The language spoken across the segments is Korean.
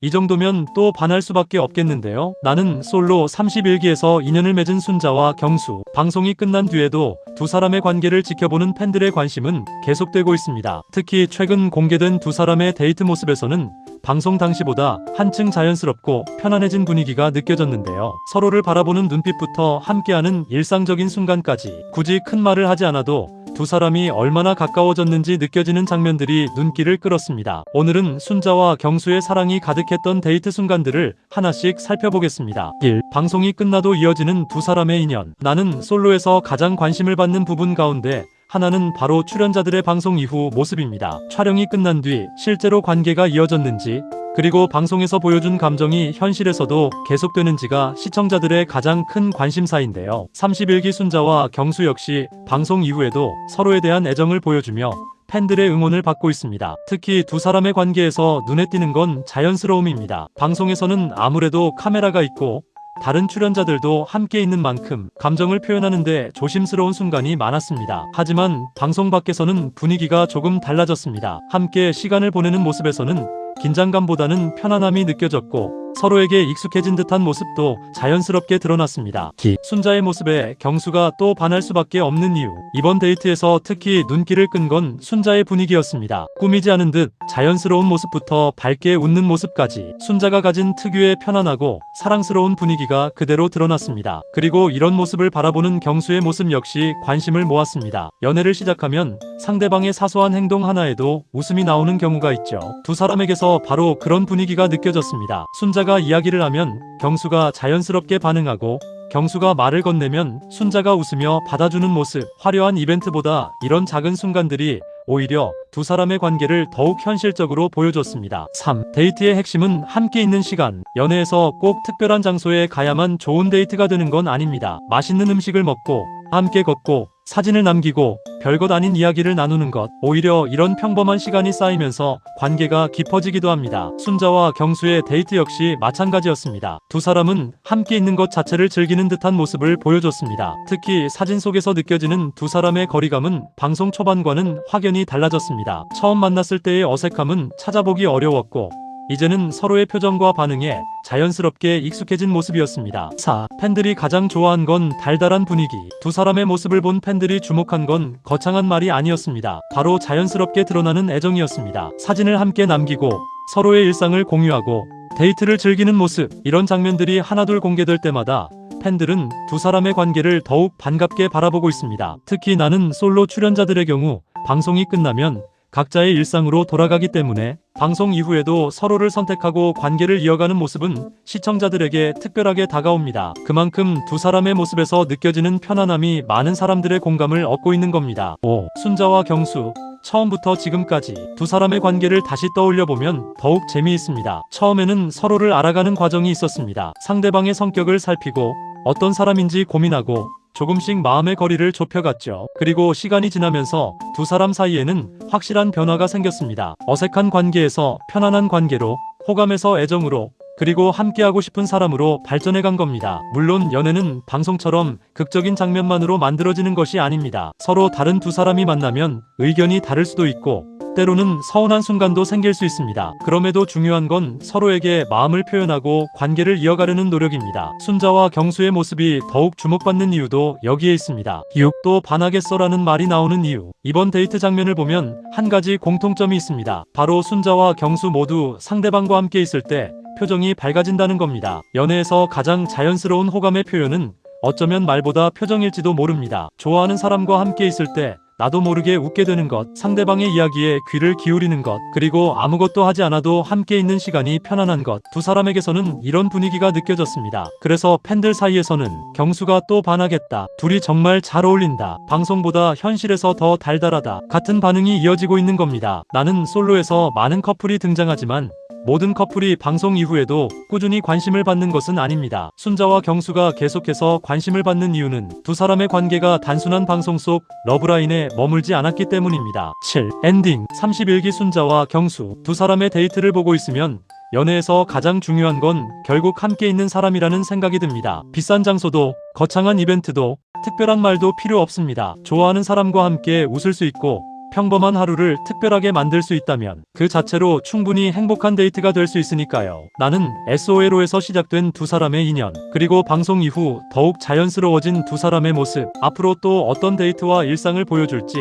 이 정도면 또 반할 수밖에 없겠는데요. 나는 솔로 31기에서 인연을 맺은 순자와 경수. 방송이 끝난 뒤에도 두 사람의 관계를 지켜보는 팬들의 관심은 계속되고 있습니다. 특히 최근 공개된 두 사람의 데이트 모습에서는 방송 당시보다 한층 자연스럽고 편안해진 분위기가 느껴졌는데요. 서로를 바라보는 눈빛부터 함께하는 일상적인 순간까지 굳이 큰 말을 하지 않아도 두 사람이 얼마나 가까워졌는지 느껴지는 장면들이 눈길을 끌었습니다. 오늘은 순자와 경수의 사랑이 가득했던 데이트 순간들을 하나씩 살펴보겠습니다. 1. 방송이 끝나도 이어지는 두 사람의 인연. 나는 솔로에서 가장 관심을 받는 부분 가운데 하나는 바로 출연자들의 방송 이후 모습입니다. 촬영이 끝난 뒤 실제로 관계가 이어졌는지, 그리고 방송에서 보여준 감정이 현실에서도 계속되는지가 시청자들의 가장 큰 관심사인데요. 31기 순자와 경수 역시 방송 이후에도 서로에 대한 애정을 보여주며 팬들의 응원을 받고 있습니다. 특히 두 사람의 관계에서 눈에 띄는 건 자연스러움입니다. 방송에서는 아무래도 카메라가 있고 다른 출연자들도 함께 있는 만큼 감정을 표현하는데 조심스러운 순간이 많았습니다. 하지만 방송 밖에서는 분위기가 조금 달라졌습니다. 함께 시간을 보내는 모습에서는 긴장감보다는 편안함이 느껴졌고 서로에게 익숙해진 듯한 모습도 자연스럽게 드러났습니다. 순자의 모습에 경수가 또 반할 수밖에 없는 이유. 이번 데이트에서 특히 눈길을 끈 건 순자의 분위기였습니다. 꾸미지 않은 듯 자연스러운 모습부터 밝게 웃는 모습까지 순자가 가진 특유의 편안하고 사랑스러운 분위기가 그대로 드러났습니다. 그리고 이런 모습을 바라보는 경수의 모습 역시 관심을 모았습니다. 연애를 시작하면 상대방의 사소한 행동 하나에도 웃음이 나오는 경우가 있죠. 두 사람에게서 바로 그런 분위기가 느껴졌습니다. 순자가 이야기를 하면 경수가 자연스럽게 반응하고 경수가 말을 건네면 순자가 웃으며 받아주는 모습. 화려한 이벤트보다 이런 작은 순간들이 오히려 두 사람의 관계를 더욱 현실적으로 보여줬습니다. 3. 데이트의 핵심은 함께 있는 시간. 연애에서 꼭 특별한 장소에 가야만 좋은 데이트가 되는 건 아닙니다. 맛있는 음식을 먹고 함께 걷고 사진을 남기고 별것 아닌 이야기를 나누는 것. 오히려 이런 평범한 시간이 쌓이면서 관계가 깊어지기도 합니다. 순자와 경수의 데이트 역시 마찬가지였습니다. 두 사람은 함께 있는 것 자체를 즐기는 듯한 모습을 보여줬습니다. 특히 사진 속에서 느껴지는 두 사람의 거리감은 방송 초반과는 확연히 달라졌습니다. 처음 만났을 때의 어색함은 찾아보기 어려웠고 이제는 서로의 표정과 반응에 자연스럽게 익숙해진 모습이었습니다. 4. 팬들이 가장 좋아한 건 달달한 분위기. 두 사람의 모습을 본 팬들이 주목한 건 거창한 말이 아니었습니다. 바로 자연스럽게 드러나는 애정이었습니다. 사진을 함께 남기고 서로의 일상을 공유하고 데이트를 즐기는 모습. 이런 장면들이 하나둘 공개될 때마다 팬들은 두 사람의 관계를 더욱 반갑게 바라보고 있습니다. 특히 나는 솔로 출연자들의 경우 방송이 끝나면 각자의 일상으로 돌아가기 때문에 방송 이후에도 서로를 선택하고 관계를 이어가는 모습은 시청자들에게 특별하게 다가옵니다. 그만큼 두 사람의 모습에서 느껴지는 편안함이 많은 사람들의 공감을 얻고 있는 겁니다. 5. 순자와 경수. 처음부터 지금까지 두 사람의 관계를 다시 떠올려보면 더욱 재미있습니다. 처음에는 서로를 알아가는 과정이 있었습니다. 상대방의 성격을 살피고 어떤 사람인지 고민하고 조금씩 마음의 거리를 좁혀갔죠. 그리고 시간이 지나면서 두 사람 사이에는 확실한 변화가 생겼습니다. 어색한 관계에서 편안한 관계로, 호감에서 애정으로, 그리고 함께하고 싶은 사람으로 발전해간 겁니다. 물론 연애는 방송처럼 극적인 장면만으로 만들어지는 것이 아닙니다. 서로 다른 두 사람이 만나면 의견이 다를 수도 있고 때로는 서운한 순간도 생길 수 있습니다. 그럼에도 중요한 건 서로에게 마음을 표현하고 관계를 이어가려는 노력입니다. 순자와 경수의 모습이 더욱 주목받는 이유도 여기에 있습니다. 6. 또 반하겠어라는 말이 나오는 이유. 이번 데이트 장면을 보면 한 가지 공통점이 있습니다. 바로 순자와 경수 모두 상대방과 함께 있을 때 표정이 밝아진다는 겁니다. 연애에서 가장 자연스러운 호감의 표현은 어쩌면 말보다 표정일지도 모릅니다. 좋아하는 사람과 함께 있을 때 나도 모르게 웃게 되는 것, 상대방의 이야기에 귀를 기울이는 것, 그리고 아무것도 하지 않아도 함께 있는 시간이 편안한 것. 두 사람에게서는 이런 분위기가 느껴졌습니다. 그래서 팬들 사이에서는 경수가 또 반하겠다, 둘이 정말 잘 어울린다, 방송보다 현실에서 더 달달하다 같은 반응이 이어지고 있는 겁니다. 나는 솔로에서 많은 커플이 등장하지만 모든 커플이 방송 이후에도 꾸준히 관심을 받는 것은 아닙니다. 순자와 경수가 계속해서 관심을 받는 이유는 두 사람의 관계가 단순한 방송 속 러브라인에 머물지 않았기 때문입니다. 7. 엔딩. 31기 순자와 경수. 두 사람의 데이트를 보고 있으면 연애에서 가장 중요한 건 결국 함께 있는 사람이라는 생각이 듭니다. 비싼 장소도, 거창한 이벤트도, 특별한 말도 필요 없습니다. 좋아하는 사람과 함께 웃을 수 있고 평범한 하루를 특별하게 만들 수 있다면 그 자체로 충분히 행복한 데이트가 될 수 있으니까요. 나는 SOLO에서 시작된 두 사람의 인연, 그리고 방송 이후 더욱 자연스러워진 두 사람의 모습, 앞으로 또 어떤 데이트와 일상을 보여줄지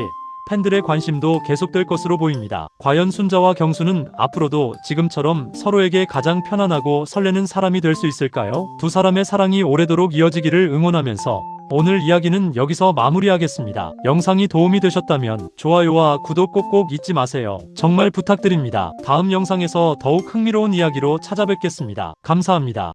팬들의 관심도 계속될 것으로 보입니다. 과연 순자와 경수는 앞으로도 지금처럼 서로에게 가장 편안하고 설레는 사람이 될 수 있을까요? 두 사람의 사랑이 오래도록 이어지기를 응원하면서 오늘 이야기는 여기서 마무리하겠습니다. 영상이 도움이 되셨다면 좋아요와 구독 꼭꼭 잊지 마세요. 정말 부탁드립니다. 다음 영상에서 더욱 흥미로운 이야기로 찾아뵙겠습니다. 감사합니다.